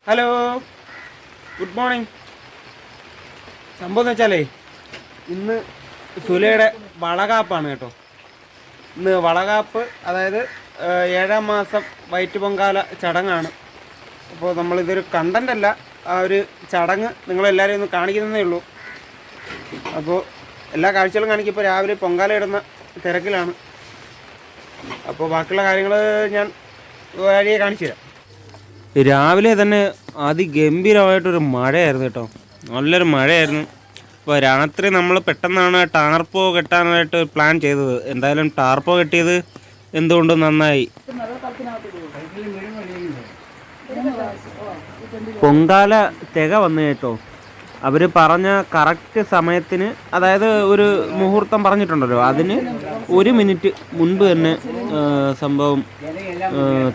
Hello, good morning. സംഭവം എന്ന് വെച്ചാലേ ഇന്ന് സുലയുടെ വളകാപ്പാണ് കേട്ടോ. ഇന്ന് വളകാപ്പ്, അതായത് 7ാം മാസം വയറ്റ് പൊങ്കാല ചടങ്ങാണ്. അപ്പോൾ നമ്മളിതൊരു കണ്ടൻ്റ് അല്ല, ആ ഒരു ചടങ്ങ് നിങ്ങളെല്ലാവരെയും ഒന്ന് കാണിക്കുന്നതേ ഉള്ളൂ. അപ്പോൾ എല്ലാ കാഴ്ചകളും കാണിക്കും. ഇപ്പോൾ രാവിലെ പൊങ്കാല ഇടുന്ന തിരക്കിലാണ്. അപ്പോൾ ബാക്കിയുള്ള കാര്യങ്ങൾ ഞാൻ വഴിയെ കാണിച്ചു തരാം. രാവിലെ തന്നെ അതിഗംഭീരമായിട്ടൊരു മഴയായിരുന്നു കേട്ടോ, നല്ലൊരു മഴയായിരുന്നു. അപ്പോൾ രാത്രി നമ്മൾ പെട്ടെന്നാണ് ടാർപ്പോ കെട്ടാനായിട്ട് പ്ലാൻ ചെയ്തത്. എന്തായാലും ടാർപ്പോ കെട്ടിയത് എന്തുകൊണ്ടും നന്നായി. പൊങ്കാല തിക വന്നു കേട്ടോ. അവർ പറഞ്ഞ കറക്റ്റ് സമയത്തിന്, അതായത് ഒരു മുഹൂർത്തം പറഞ്ഞിട്ടുണ്ടല്ലോ, അതിന് 1 മിനിറ്റ് മുൻപ് തന്നെ സംഭവം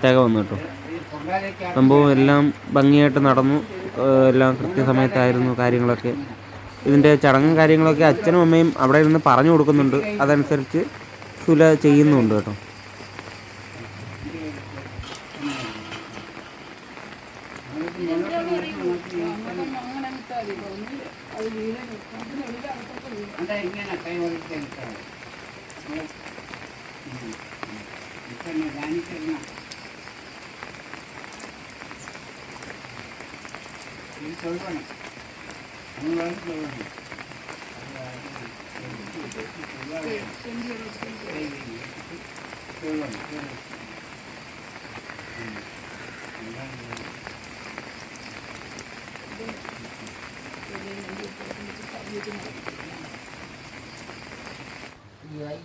തിക വന്നു കേട്ടോ. സംഭവം എല്ലാം ഭംഗിയായിട്ട് നടന്നു. എല്ലാം കൃത്യസമയത്തായിരുന്നു കാര്യങ്ങളൊക്കെ. ഇതിൻ്റെ ചടങ്ങും കാര്യങ്ങളൊക്കെ അച്ഛനും അമ്മയും അവിടെ നിന്ന് പറഞ്ഞു കൊടുക്കുന്നുണ്ട്. അതനുസരിച്ച് സുല ചെയ്യുന്നുണ്ട് കേട്ടോ.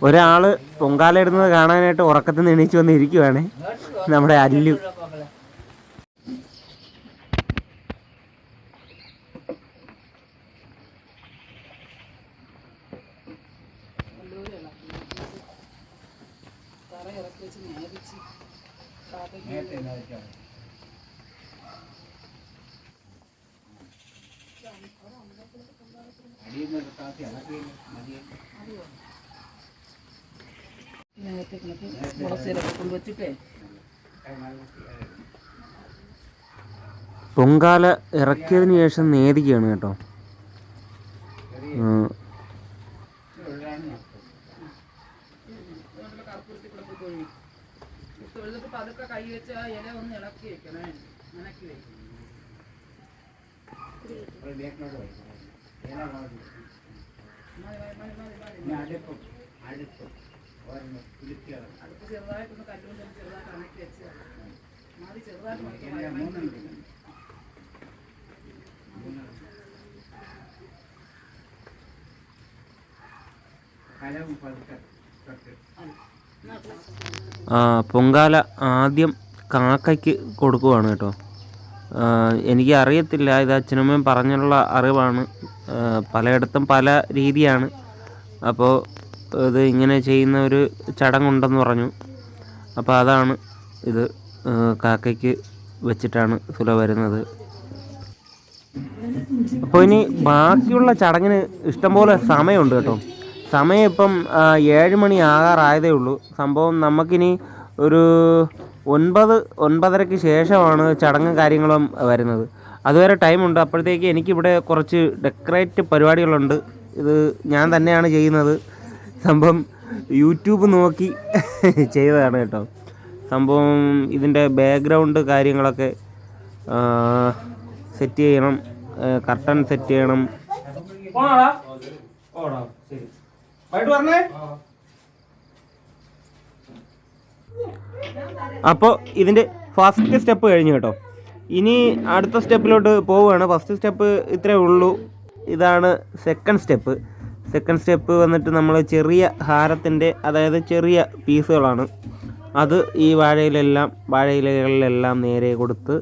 ഒരാൾ പൊങ്കാല ഇടുന്നത് കാണാനായിട്ട് ഉറക്കത്തിൽ നിന്ന് എണീച്ച് വന്ന് ഇരിക്കുവാണ് നമ്മുടെ അല്ലു. പൊങ്കാല ഇറക്കിയതിന് ശേഷം നേദിക്കുകയാണ് കേട്ടോ. പൊങ്കാല ആദ്യം കാക്കയ്ക്ക് കൊടുക്കുവാണ് കേട്ടോ. എനിക്ക് അറിയത്തില്ല, ഇത് അച്ഛനമ്മയും പറഞ്ഞുള്ള അറിവാണ്. പലയിടത്തും പല രീതിയാണ്. അപ്പോൾ ഇത് ഇങ്ങനെ ചെയ്യുന്ന ഒരു ചടങ്ങുണ്ടെന്ന് പറഞ്ഞു. അപ്പോൾ അതാണ് ഇത്. കാക്കയ്ക്ക് വെച്ചിട്ടാണ് സുല വരുന്നത്. അപ്പോൾ ഇനി ബാക്കിയുള്ള ചടങ്ങിന് ഇഷ്ടംപോലെ സമയമുണ്ട് കേട്ടോ. സമയം ഇപ്പം 7 മണി ആകാറായതേ ഉള്ളൂ. സംഭവം നമുക്കിനി ഒരു 9-9:30 ശേഷമാണ് ചടങ്ങും കാര്യങ്ങളും വരുന്നത്. അതുവരെ ടൈമുണ്ട്. അപ്പോഴത്തേക്ക് എനിക്കിവിടെ കുറച്ച് ഡെക്കറേറ്റ് പരിപാടികളുണ്ട്. ഇത് ഞാൻ തന്നെയാണ് ചെയ്യുന്നത്. സംഭവം യൂട്യൂബ് നോക്കി ചെയ്തതാണ് കേട്ടോ. സംഭവം ഇതിൻ്റെ ബാക്ക്ഗ്രൗണ്ട് കാര്യങ്ങളൊക്കെ സെറ്റ് ചെയ്യണം, കർട്ടൻ സെറ്റ് ചെയ്യണം. അപ്പോൾ ഇതിൻ്റെ ഫസ്റ്റ് സ്റ്റെപ്പ് കഴിഞ്ഞു കേട്ടോ. ഇനി അടുത്ത സ്റ്റെപ്പിലോട്ട് പോവുകയാണ്. ഫസ്റ്റ് സ്റ്റെപ്പ് ഇത്രേ ഉള്ളൂ. ഇതാണ് സെക്കൻഡ് സ്റ്റെപ്പ്. സെക്കൻഡ് സ്റ്റെപ്പ് വന്നിട്ട് നമ്മൾ ചെറിയ ഹാരത്തിൻ്റെ, അതായത് ചെറിയ പീസുകളാണ്, അത് ഈ വാഴയിലകളിലെല്ലാം നേരെ കൊടുത്ത്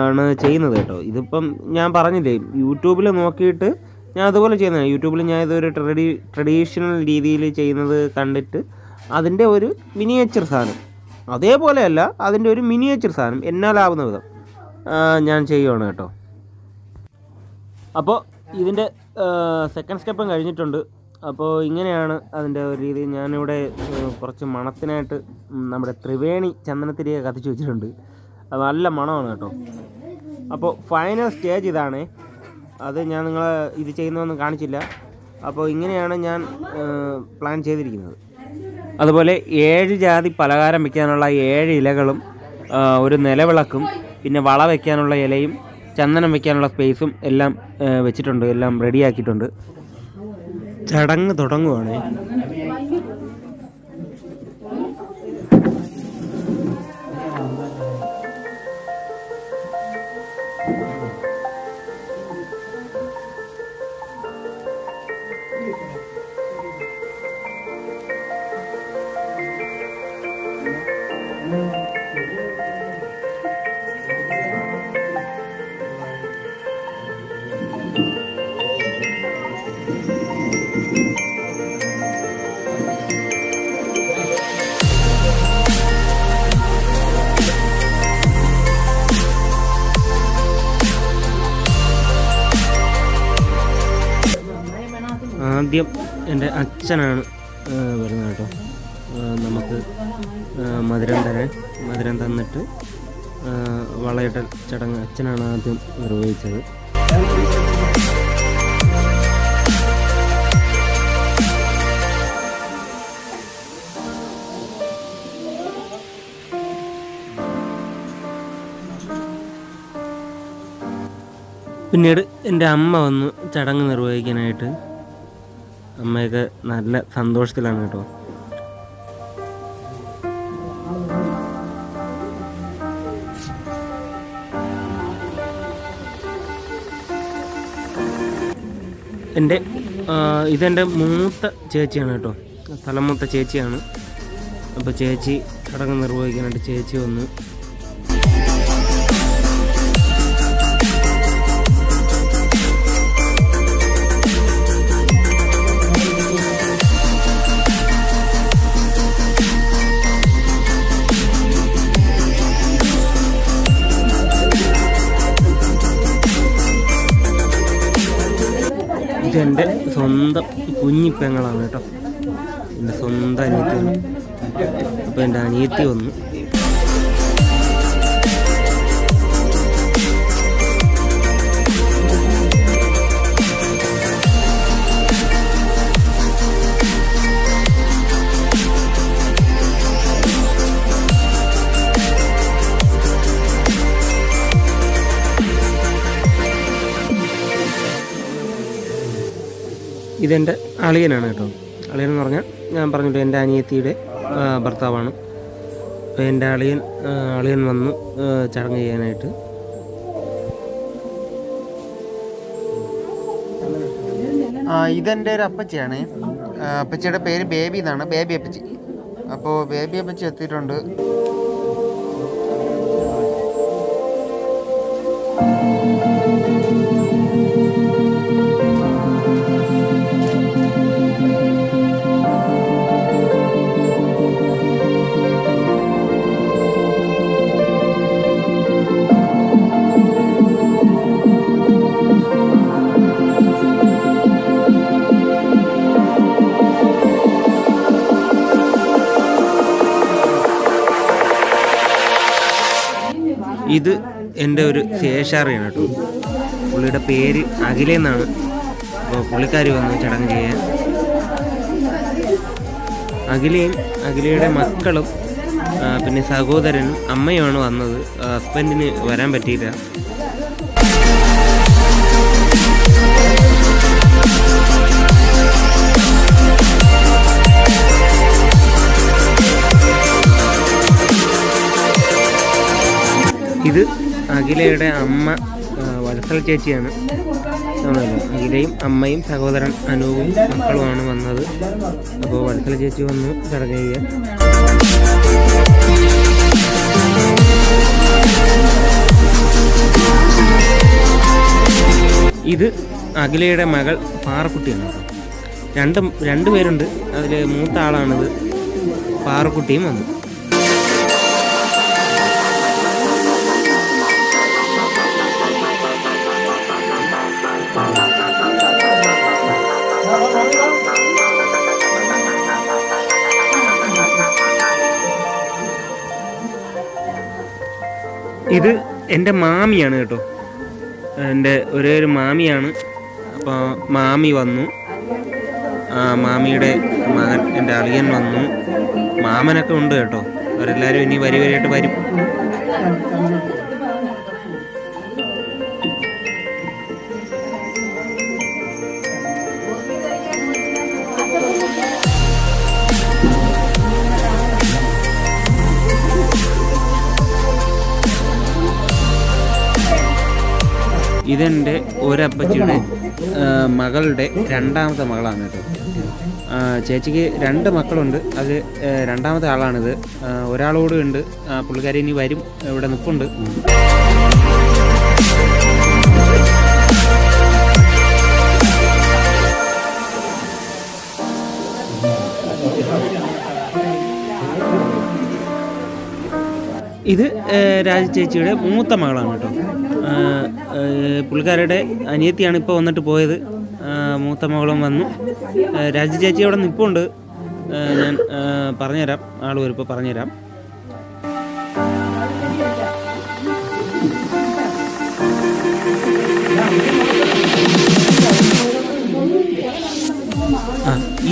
ആണ് ചെയ്യുന്നത് കേട്ടോ. ഇതിപ്പം ഞാൻ പറഞ്ഞില്ലേ, യൂട്യൂബിൽ നോക്കിയിട്ട് ഞാൻ അതുപോലെ ചെയ്യുന്നതാണ്. യൂട്യൂബിൽ ഞാൻ ഇതൊരു ട്രഡീഷണൽ രീതിയിൽ ചെയ്യുന്നത് കണ്ടിട്ട് അതിൻ്റെ ഒരു മിനിയേച്ചർ സാധനം, അതേപോലെയല്ല, അതിൻ്റെ ഒരു മിനിയേച്ചർ സാധനം എന്നാലാവുന്ന വിധം ഞാൻ ചെയ്യുവാണ് കേട്ടോ. അപ്പോൾ ഇതിൻ്റെ സെക്കൻഡ് സ്റ്റെപ്പും കഴിഞ്ഞിട്ടുണ്ട്. അപ്പോൾ ഇങ്ങനെയാണ് അതിൻ്റെ ഒരു രീതി. ഞാനിവിടെ കുറച്ച് മണത്തിനായിട്ട് നമ്മുടെ ത്രിവേണി ചന്ദനത്തിരിയെ കത്തിച്ച് വെച്ചിട്ടുണ്ട്. അത് നല്ല മണമാണ് കേട്ടോ. അപ്പോൾ ഫൈനൽ സ്റ്റേജ് ഇതാണ്. അത് ഞാൻ നിങ്ങളെ ഇത് ചെയ്യുന്നതൊന്നും കാണിച്ചില്ല. അപ്പോൾ ഇങ്ങനെയാണ് ഞാൻ പ്ലാൻ ചെയ്തിരിക്കുന്നത്. അതുപോലെ 7 ജാതി പലഹാരം വയ്ക്കാനുള്ള 7 ഇലകളും ഒരു നിലവിളക്കും പിന്നെ വള വയ്ക്കാനുള്ള ഇലയും ചന്ദനം വയ്ക്കാനുള്ള സ്പേസും എല്ലാം വെച്ചിട്ടുണ്ട്. എല്ലാം റെഡിയാക്കിയിട്ടുണ്ട്. ചടങ്ങ് തുടങ്ങുവാണ്. ആദ്യം എൻ്റെ അച്ഛനാണ് വരുന്നത് കേട്ടോ. നമുക്ക് മധുരം തന്നിട്ട് വളയിടൽ ചടങ്ങ് അച്ഛനാണ് ആദ്യം നിർവഹിച്ചത്. പിന്നീട് എൻ്റെ അമ്മ വന്ന് ചടങ്ങ് നിർവഹിക്കാനായിട്ട്. അമ്മയൊക്കെ നല്ല സന്തോഷത്തിലാണ് കേട്ടോ. ഇതെൻ്റെ മൂത്ത ചേച്ചിയാണ് കേട്ടോ. തലമൂത്ത ചേച്ചിയാണ്. അപ്പോൾ ചേച്ചി ചടങ്ങ് നിർവഹിക്കാനായിട്ട് ചേച്ചി വന്നു. ഇതെൻ്റെ സ്വന്തം കുഞ്ഞിപ്പെങ്ങളാണ് കേട്ടോ. എൻ്റെ സ്വന്തം അനിയത്തിയാണ്. അപ്പോൾ എൻ്റെ അനിയത്തി വന്നു. ഇതെൻ്റെ അളിയനാണ് കേട്ടോ. അളിയൻ എന്ന് പറഞ്ഞാൽ ഞാൻ പറഞ്ഞിട്ട് എൻ്റെ അനിയത്തിയുടെ ഭർത്താവാണ്. അപ്പോൾ എൻ്റെ അളിയൻ വന്നു ചടങ്ങ് ചെയ്യാനായിട്ട്. ഇതെൻ്റെ ഒരു അപ്പച്ചിയാണ്. അപ്പച്ചിയുടെ പേര് ബേബി എന്നാണ്. ബേബി അപ്പച്ചി. അപ്പോൾ ബേബി അപ്പച്ചി എത്തിയിട്ടുണ്ട്. ഇത് എൻ്റെ ഒരു ശേഷാറിയാണ് കേട്ടോ. പുള്ളിയുടെ പേര് അഖിലെന്നാണ്. അപ്പോൾ പുള്ളിക്കാരി വന്നു ചടങ്ങ് ചെയ്യാൻ. അഖിലയുടെ മക്കളും പിന്നെ സഹോദരനും അമ്മയുമാണ് വന്നത്. ഹസ്ബൻഡിന് വരാൻ പറ്റിയില്ല. ഇത് അഖിലയുടെ അമ്മ വത്സല ചേച്ചിയാണ്. അഖിലയും അമ്മയും സഹോദരൻ അനൂപും മക്കളുമാണ് വന്നത്. അപ്പോൾ വത്സല ചേച്ചി വന്നു ചടങ്ങ് ചെയ്യാൻ. ഇത് അഖിലയുടെ മകൾ പാറക്കുട്ടിയാണ്. രണ്ട് പേരുണ്ട്. അതിൽ മൂത്ത ആളാണിത്. പാറക്കുട്ടിയും വന്നു. ഇത് എൻ്റെ മാമിയാണ് കേട്ടോ, എൻ്റെ ഒരേ ഒരു മാമിയാണ്. അപ്പോൾ മാമി വന്നു, മാമിയുടെ മകൻ എൻ്റെ അളിയൻ വന്നു, മാമനൊക്കെ ഉണ്ട് കേട്ടോ. അവരെല്ലാവരും ഇനി വരിവരിയായിട്ട് വരും. ഇതെൻ്റെ ഒരപ്പച്ചിയുടെ മകളുടെ രണ്ടാമത്തെ മകളാണ് കേട്ടോ. ചേച്ചിക്ക് 2 മക്കളുണ്ട്, അത് രണ്ടാമത്തെ ആളാണിത്. ഒരാളോട് ഉണ്ട്, പുള്ളിക്കാരി ഇനി വരും, ഇവിടെ നിൽപ്പുണ്ട്. ഇത് രാജ ചേച്ചിയുടെ മൂത്ത മകളാണ് കേട്ടോ. പുള്ളിക്കാരുടെ അനിയത്തിയാണ് ഇപ്പോൾ വന്നിട്ട് പോയത്. മൂത്ത മകളും വന്നു. രാജ ചേച്ചി അവിടെ നിൽപ്പുണ്ട്, ഞാൻ പറഞ്ഞുതരാം, ആൾ വരുമ്പോൾ പറഞ്ഞുതരാം.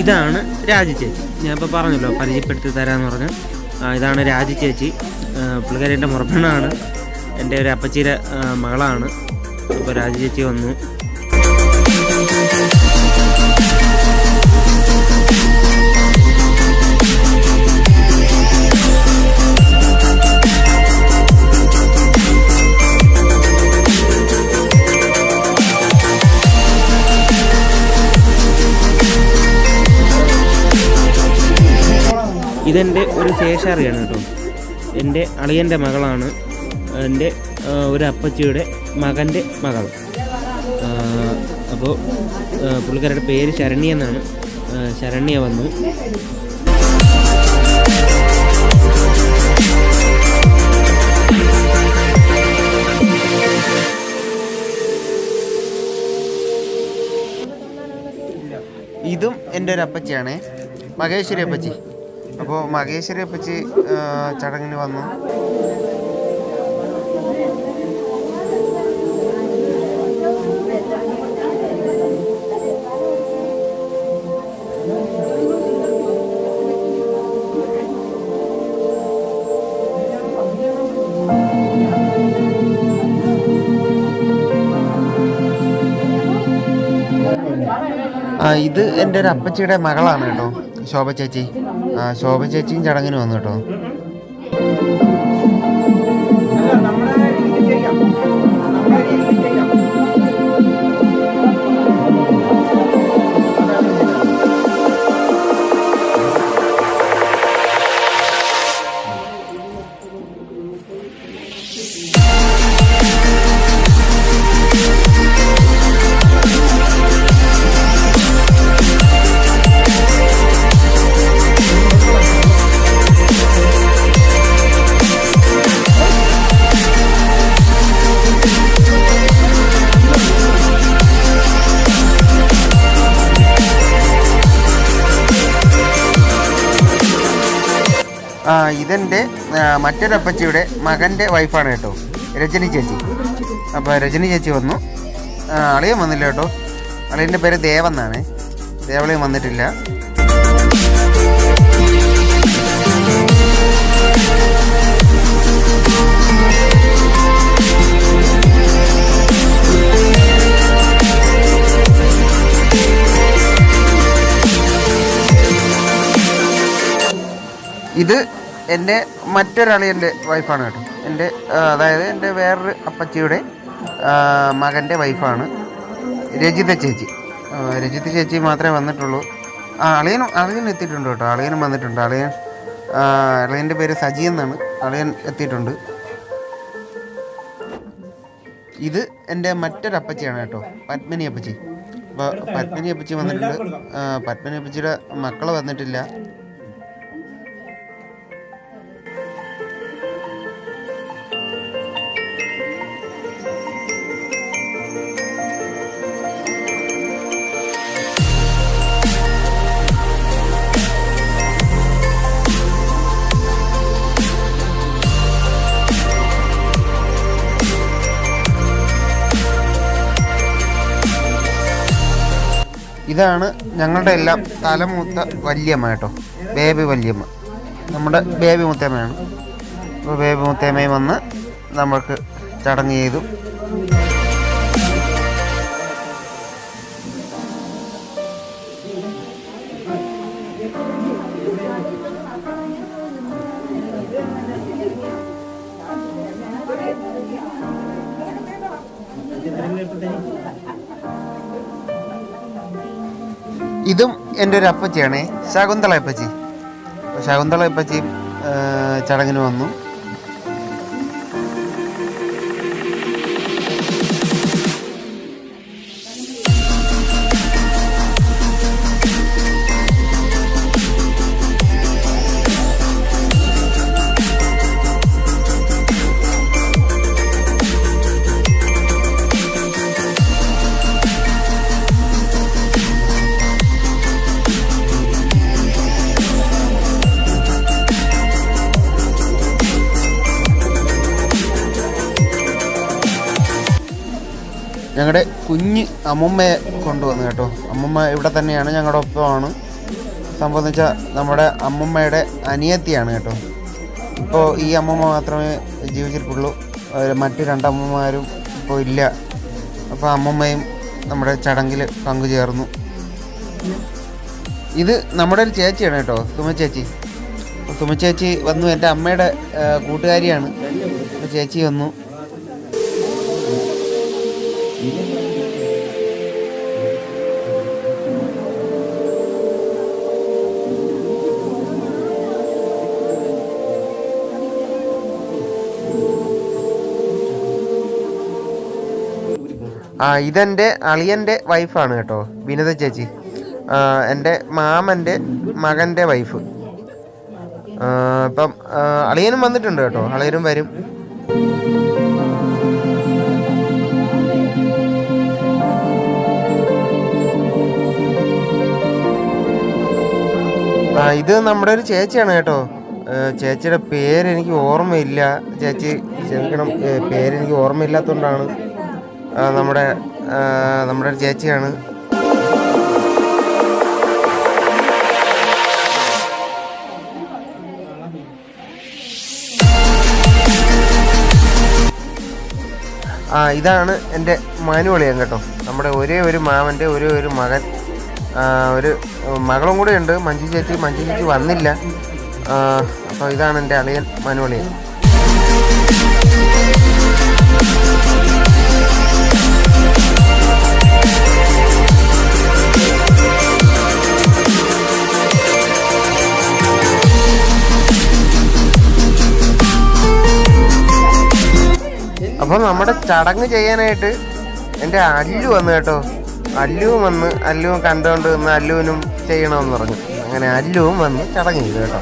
ഇതാണ് രാജ ചേച്ചി. ഞാൻ ഇപ്പോൾ പറഞ്ഞല്ലോ പരിചയപ്പെടുത്തി തരാമെന്ന് പറഞ്ഞു. ഇതാണ് രാജ ചേച്ചി. പുള്ളിക്കാരി എൻ്റെ മുറപ്പെണ്ണാണ്, എൻ്റെ ഒരു അപ്പച്ചിയുടെ മകളാണ്. അപ്പോൾ രാജ ചേച്ചി വന്നു. ഇതെൻ്റെ ഒരു ശേഷാറിയാണ് കേട്ടോ. എൻ്റെ അളിയൻ്റെ മകളാണ്, എൻ്റെ ഒരു അപ്പച്ചിയുടെ മകൻ്റെ മകൾ. അപ്പോൾ പുള്ളിക്കാരുടെ പേര് ശരണ്യ എന്നാണ്. ശരണ്യ വന്നു. ഇതും എൻ്റെ ഒരു അപ്പച്ചിയാണ്, മഹേശ്വരി അപ്പച്ചി. അപ്പോൾ മഹേശ്വരി അപ്പച്ചി ചടങ്ങിന് വന്നു. ഇത് എൻ്റെ ഒരു അപ്പച്ചിയുടെ മകളാണ് കേട്ടോ, ശോഭ ചേച്ചി. ശോഭ ചേച്ചിയും ചടങ്ങിന് വന്നു കേട്ടോ. ഇതെൻ്റെ മറ്റൊരപ്പച്ചിയുടെ മകൻ്റെ വൈഫാണ് കേട്ടോ, രജനി ചേച്ചി. അപ്പോൾ രജനി ചേച്ചി വന്നു. അളിയൻ വന്നില്ല കേട്ടോ, അളിയൻ്റെ പേര് ദേവെന്നാണ്. ദേവളയും വന്നിട്ടില്ല. ഇത് എൻ്റെ മറ്റൊരളിയൻ്റെ വൈഫാണ് കേട്ടോ. അതായത് എൻ്റെ വേറൊരു അപ്പച്ചിയുടെ മകൻ്റെ വൈഫാണ് രജിത ചേച്ചി. രജിത ചേച്ചി മാത്രമേ വന്നിട്ടുള്ളൂ. അളിയൻ എത്തിയിട്ടുണ്ട് കേട്ടോ, അളിയനും വന്നിട്ടുണ്ട്. അളിയൻ്റെ പേര് സജി എന്നാണ്. അളിയൻ എത്തിയിട്ടുണ്ട്. ഇത് എൻ്റെ മറ്റൊരപ്പച്ചിയാണ് കേട്ടോ, പത്മിനി അപ്പച്ചി. അപ്പോൾ പത്മിനി അപ്പച്ചി വന്നിട്ടുണ്ട്. പത്മിനി അപ്പച്ചിയുടെ മക്കൾ വന്നിട്ടില്ല. ഇതാണ് ഞങ്ങളുടെ എല്ലാം തലമൂത്ത വല്യമ്മ കേട്ടോ, ബേബി വല്യമ്മ, നമ്മുടെ ബേബി മുത്തമ്മയാണ്. അപ്പോൾ ബേബി മുത്തമ്മയും വന്ന് നമുക്ക് ചടങ്ങ് ചെയ്തു. ഇതും എൻ്റെ ഒരു അപ്പച്ചിയാണേ, ശകുന്തള അപ്പച്ചി. ശകുന്തള അപ്പച്ചിയും ചടങ്ങിന് വന്നു. ഞങ്ങളുടെ കുഞ്ഞ് അമ്മുമ്മയെ കൊണ്ടുവന്നു കേട്ടോ. അമ്മുമ്മ ഇവിടെ തന്നെയാണ്, ഞങ്ങളുടെ ഒപ്പമാണ്. സംഭവം എന്ന് വെച്ചാൽ നമ്മുടെ അമ്മുമ്മയുടെ അനിയത്തിയാണ് കേട്ടോ. ഇപ്പോൾ ഈ അമ്മുമ്മ മാത്രമേ ജീവിച്ചിട്ടുള്ളൂ, മറ്റ് രണ്ടമ്മമാരും ഇപ്പോൾ ഇല്ല. അപ്പോൾ അമ്മുമ്മയും നമ്മുടെ ചടങ്ങിൽ പങ്കുചേർന്നു. ഇത് നമ്മുടെ ഒരു ചേച്ചിയാണ് കേട്ടോ, സുമച്ചേച്ചി. സുമച്ചേച്ചി വന്നു, എൻ്റെ അമ്മയുടെ കൂട്ടുകാരിയാണ്. ചേച്ചി വന്നു. ഇതെൻ്റെ അളിയൻ്റെ വൈഫാണ് കേട്ടോ, വിനിത ചേച്ചി. എൻ്റെ മാമൻ്റെ മകൻ്റെ വൈഫ്. ഇപ്പം അളിയനും വന്നിട്ടുണ്ട് കേട്ടോ, അളിയനും വരും. ഇത് നമ്മുടെ ഒരു ചേച്ചിയാണ് കേട്ടോ. ചേച്ചിയുടെ പേരെനിക്ക് ഓർമ്മയില്ല. ചേച്ചി ക്ഷമിക്കണം, പേരെനിക്ക് ഓർമ്മയില്ലാത്തതുകൊണ്ടാണ്. നമ്മുടെ ഒരു ചേച്ചിയാണ്. ഇതാണ് എൻ്റെ മനുവളിയൻ കേട്ടോ. നമ്മുടെ ഒരേ ഒരു മാമൻ്റെ ഒരു മകൻ, ഒരു മകളും കൂടെ ഉണ്ട്, മഞ്ജു ചേച്ചി വന്നില്ല. അപ്പോൾ ഇതാണ് എൻ്റെ അളിയൻ മനുവളിയൻ. അപ്പം നമ്മുടെ ചടങ്ങ് ചെയ്യാനായിട്ട് എൻ്റെ അല്ലു വന്നു കേട്ടോ. അല്ലുവും കണ്ടുകൊണ്ട് നിന്ന് അല്ലുവിനും ചെയ്യണമെന്ന് പറഞ്ഞു. അങ്ങനെ അല്ലുവും വന്ന് ചടങ്ങ് ചെയ്തു കേട്ടോ.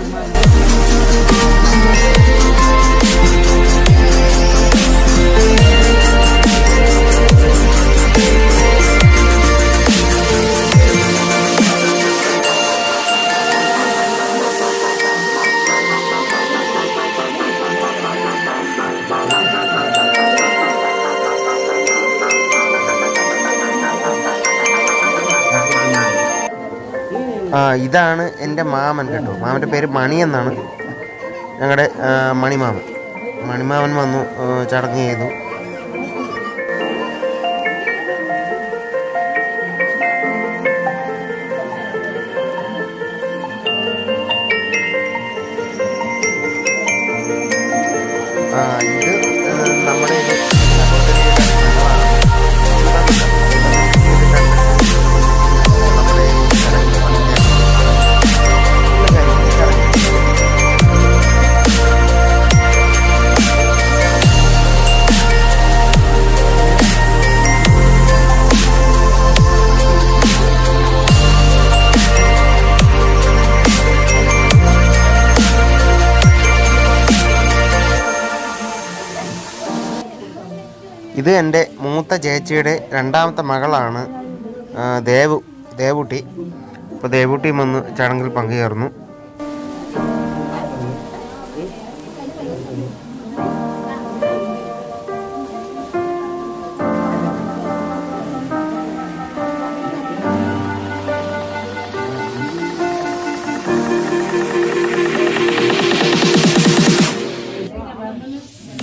ഇതാണ് എൻ്റെ മാമൻ കേട്ടോ. മാമൻ്റെ പേര് മണി എന്നാണ്. ഞങ്ങളുടെ മണിമാമൻ വന്നു ചടങ്ങ് ചെയ്തു. ഇത് നമ്മുടെ ഇത് എൻ്റെ മൂത്ത ചേച്ചിയുടെ രണ്ടാമത്തെ മകളാണ് ദേവുട്ടി. അപ്പോൾ ദേവുട്ടിയും വന്ന് ചടങ്ങിൽ പങ്കുചേർന്നു.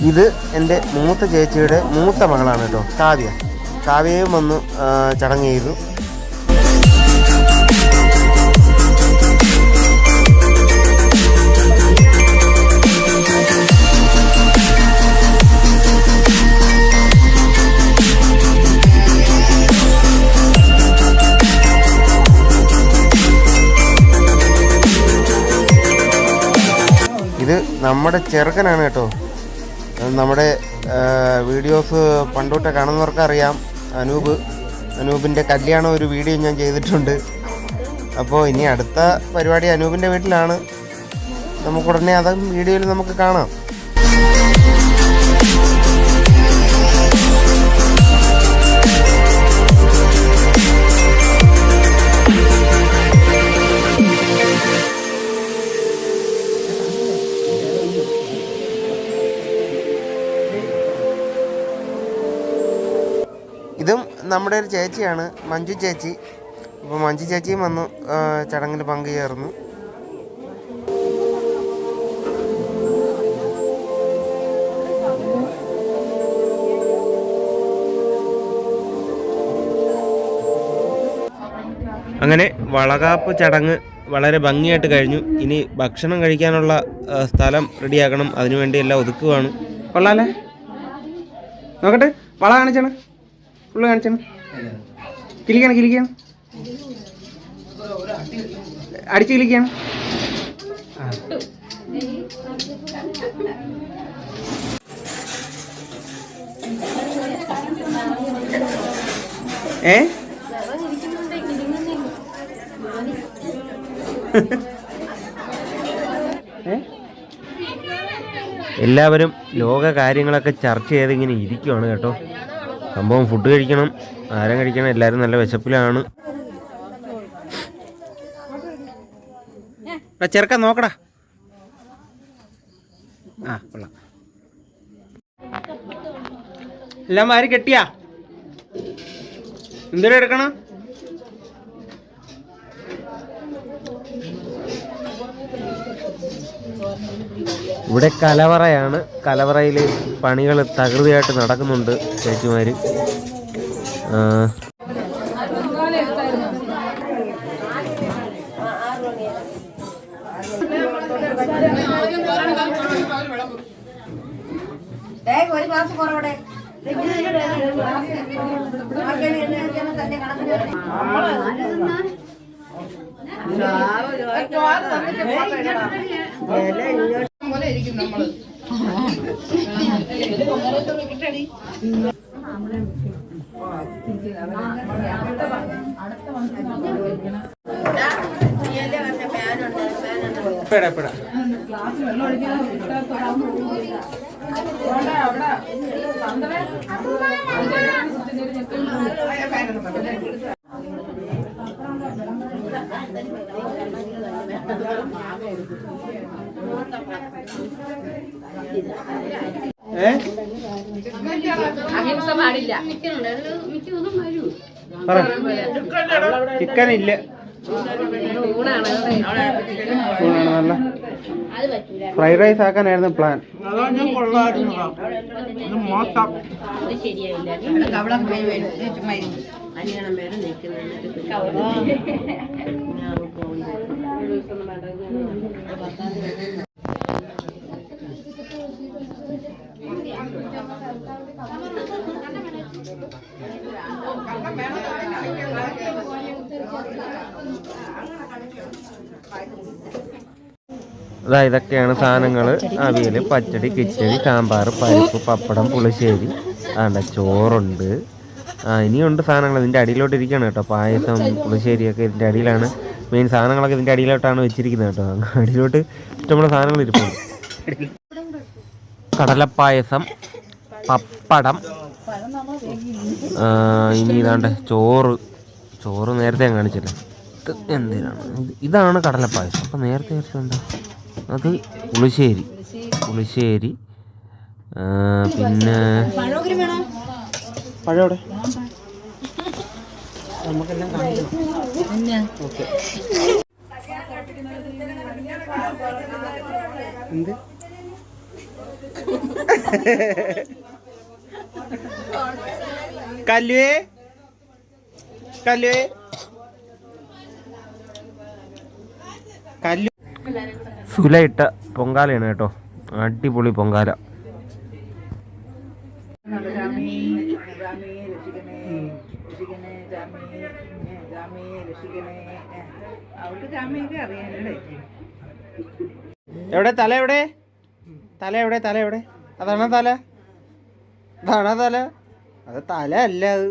ഇത് എൻ്റെ മൂത്ത ചേച്ചിയുടെ മൂത്ത മകളാണ് കേട്ടോ, കാവ്യ. കാവ്യയും വന്ന് ചടങ്ങ് ചെയ്തു. ഇത് നമ്മുടെ ചെറുക്കനാണ് കേട്ടോ. നമ്മുടെ വീഡിയോസ് പണ്ടോട്ട് കാണുന്നവർക്ക് അറിയാം. അനൂപിൻ്റെ കല്യാണം ഒരു വീഡിയോ ഞാൻ ചെയ്തിട്ടുണ്ട്. അപ്പോൾ ഇനി അടുത്ത പരിപാടി അനൂപിൻ്റെ വീട്ടിലാണ്. നമുക്കുടനെ അതും വീഡിയോയിൽ നമുക്ക് കാണാം. ഇതും നമ്മുടെ ഒരു ചേച്ചിയാണ്, മഞ്ജു ചേച്ചി. അപ്പോൾ മഞ്ജു ചേച്ചിയും വന്നു ചടങ്ങിൽ പങ്കുചേർന്നു. അങ്ങനെ വളകാപ്പ് ചടങ്ങ് വളരെ ഭംഗിയായിട്ട് കഴിഞ്ഞു. ഇനി ഭക്ഷണം കഴിക്കാനുള്ള സ്ഥലം റെഡിയാക്കണം. അതിനുവേണ്ടി എല്ലാം ഒതുക്കുവാണ്. കൊള്ളാല്ലേ? നോക്കട്ടെ, വള കാണിച്ചാണ്, ഫുള്ള് കാണിച്ചാണ്. കിളിക്കാണ് അടിച്ച് കിളിക്കാണ്. എല്ലാവരും ലോക കാര്യങ്ങളൊക്കെ ചർച്ച ചെയ്ത് ഇങ്ങനെ ഇരിക്കുവാണ് കേട്ടോ. സംഭവം ഫുഡ് കഴിക്കണം, ആരം കഴിക്കണം. എല്ലാവരും നല്ല വിശപ്പിലാണ്. ചെറുക്കാൻ നോക്കടാ. കൊള്ളാം. എല്ലാം വാരി കെട്ടിയാ? എന്തൊരു എടുക്കണം? ഇവിടെ കലവറയാണ്. കലവറയിൽ പണികൾ തകൃതിയായിട്ട് നടക്കുന്നുണ്ട്. ചേച്ചിമാർ ഒരു ഗ്ലാസ് കുറവടെ പോലെ ഇരിക്കും നമ്മള്. ചിക്കൻ ഇല്ല, ഫ്രൈഡ് റൈസ് ആക്കാനായിരുന്നു പ്ലാൻ. ഇതൊക്കെയാണ് സാധനങ്ങൾ. അവിയൽ, പച്ചടി, കിച്ചടി, സാമ്പാർ, പരിപ്പ്, പപ്പടം, പുളിശ്ശേരി, ചോറുണ്ട്. ഇനിയുണ്ട് സാധനങ്ങൾ. ഇതിൻ്റെ അടിയിലോട്ട് ഇരിക്കുകയാണ് കേട്ടോ. പായസം, പുളിശ്ശേരിയൊക്കെ ഇതിൻ്റെ അടിയിലാണ്. മെയിൻ സാധനങ്ങളൊക്കെ ഇതിൻ്റെ അടിയിലോട്ടാണ് വെച്ചിരിക്കുന്നത് കേട്ടോ. അടിയിലോട്ട് ഇഷ്ടമുള്ള സാധനങ്ങൾ ഇരിപ്പുണ്ട്. കടലപ്പായസം, പപ്പടം, ഇനി ഇതാണ്ട് ചോറ് നേരത്തെ കാണിച്ചില്ല. ഇത് എന്തിനാണ്? ഇതാണ് കടലപ്പായസം. അപ്പം നേരത്തെ എന്താ അത്? പുളിശ്ശേരി, പിന്നെ പഴവിടെ നമുക്കെല്ലാം കാണിക്കണം. ഓക്കെ. എന്ത് കല്ലുവേ കല്ലുവേ കല്ലു സുല ഇട്ട പൊങ്കാലയാണ് കേട്ടോ. അടിപൊളി പൊങ്കാല. എവിടെ തല എവിടെ തല എവിടെ തല എവിടെ? അതാണോ തല? അതാണോ തല? അത് തല അല്ല അത്.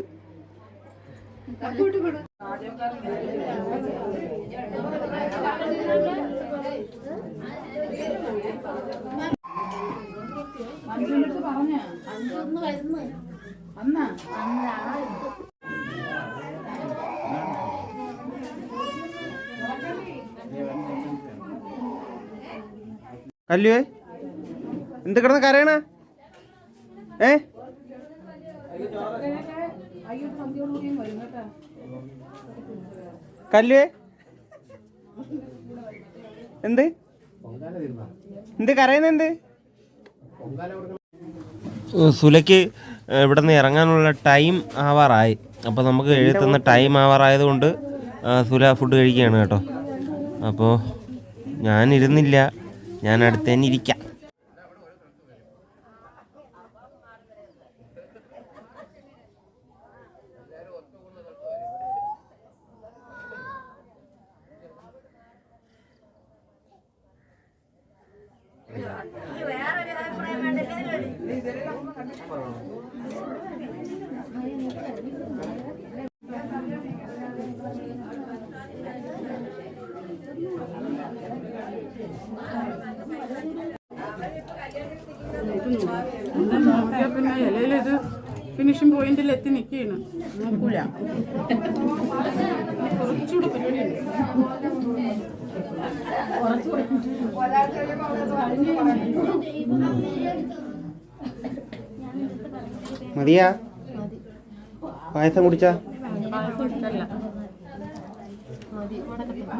കല്ലുവേ എന്ത് കിടന്ന് കരയണ? കല്ലുവേ എന്ത് എന്ത് കരയുന്ന എന്ത്? സുലയ്ക്ക് ഇവിടെ നിന്ന് ഇറങ്ങാനുള്ള ടൈം ആവാറായി. അപ്പോൾ നമുക്ക് എഴുതുന്ന ടൈം ആവാറായത് കൊണ്ട് സുല ഫുഡ് കഴിക്കുകയാണ് കേട്ടോ. അപ്പോൾ ഞാനിരുന്നില്ല, ഞാൻ അടുത്ത് തന്നെ ഇരിക്കാം. പിന്നെ ഇലയിലിത് ഫിനിഷിംഗ് പോയിന്റിൽ എത്തി നിൽക്കുകയാണ്. നോക്കൂല, കുറച്ചുകൂടെ പരിപാടിയുണ്ട്. മതിയാ പായസം കുടിച്ചാ?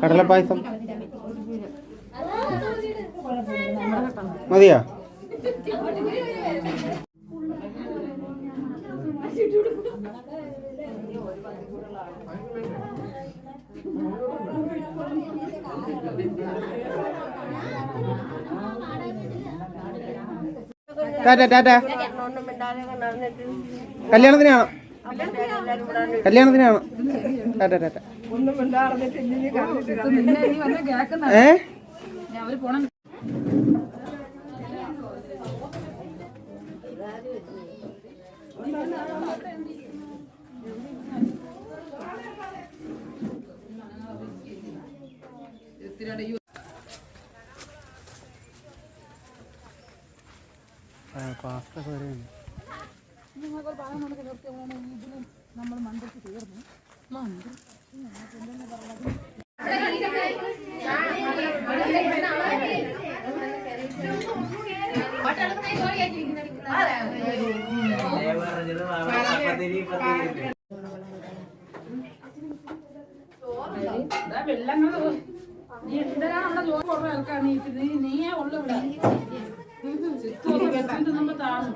കടലപ്പായസം മതിയാ? കല്യാണത്തിനാണോ? കല്യാണത്തിനാണോ? പാസ്ത നമ്മൾ മന്ത്രിക്ക് തീർന്നു. വെള്ളങ്ങൾ നീ എന്തിനാണ് നമ്മുടെ ജോലി കുറവ് ഇറക്കാൻ നീയേ ഉള്ളു ഇവിടെ. നമ്മൾ താങ്ങും.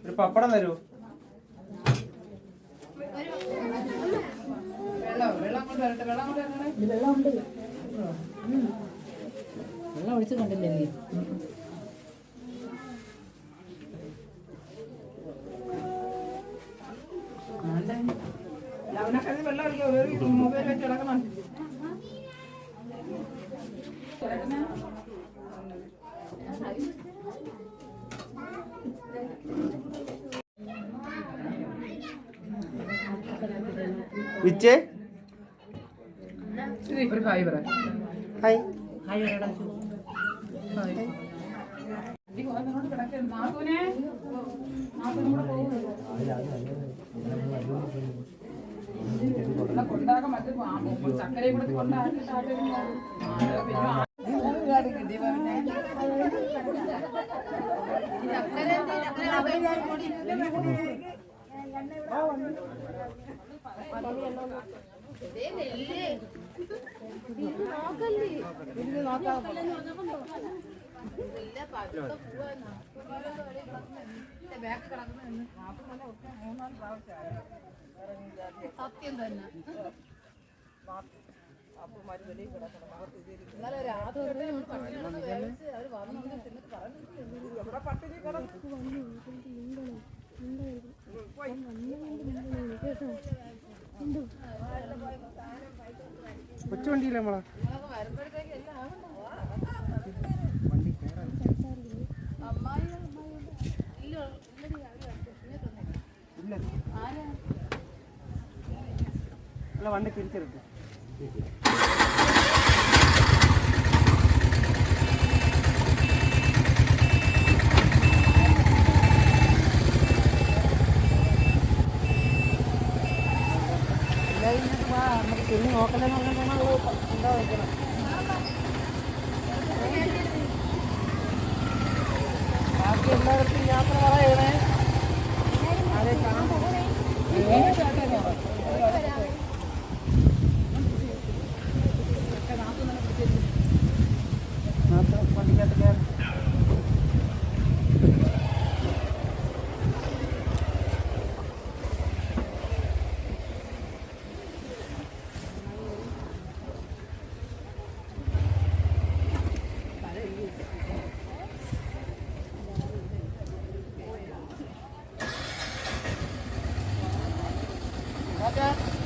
ഒരു പപ്പടം തരൂ. വെള്ളം ഒഴിച്ച് കണ്ടില്ലേ? വെള്ളം മൊബൈൽ വെച്ച് കിടക്കണം. വിച്ചേ ഒരു ഹായ് പറ. ഹായ് ഹായ് കൊണ്ടാക്കാൻ മറ്റേ ചക്കരയും കൂടെ കൊണ്ടാക്കി സത്യം തന്നെ ഇന്നലെ രാത്രി കൊച്ചുവണ്ടിയില്ല നമ്മളെ വരുമ്പോഴത്തേക്ക് എല്ലാം വണ്ടി കയറാൻ അമ്മായി ഇല്ല ഇല്ല അല്ല വണ്ടി തിരിച്ചെടുക്കും നമുക്ക് തിരിഞ്ഞ് നോക്കലെന്ന് പറഞ്ഞാൽ എന്താ വയ്ക്കണം ബാക്കി എല്ലായിടത്തും യാത്ര പറയണേ ആരെ കാണാൻ വണ്ടിക്കകത്ത് കയറി Okay.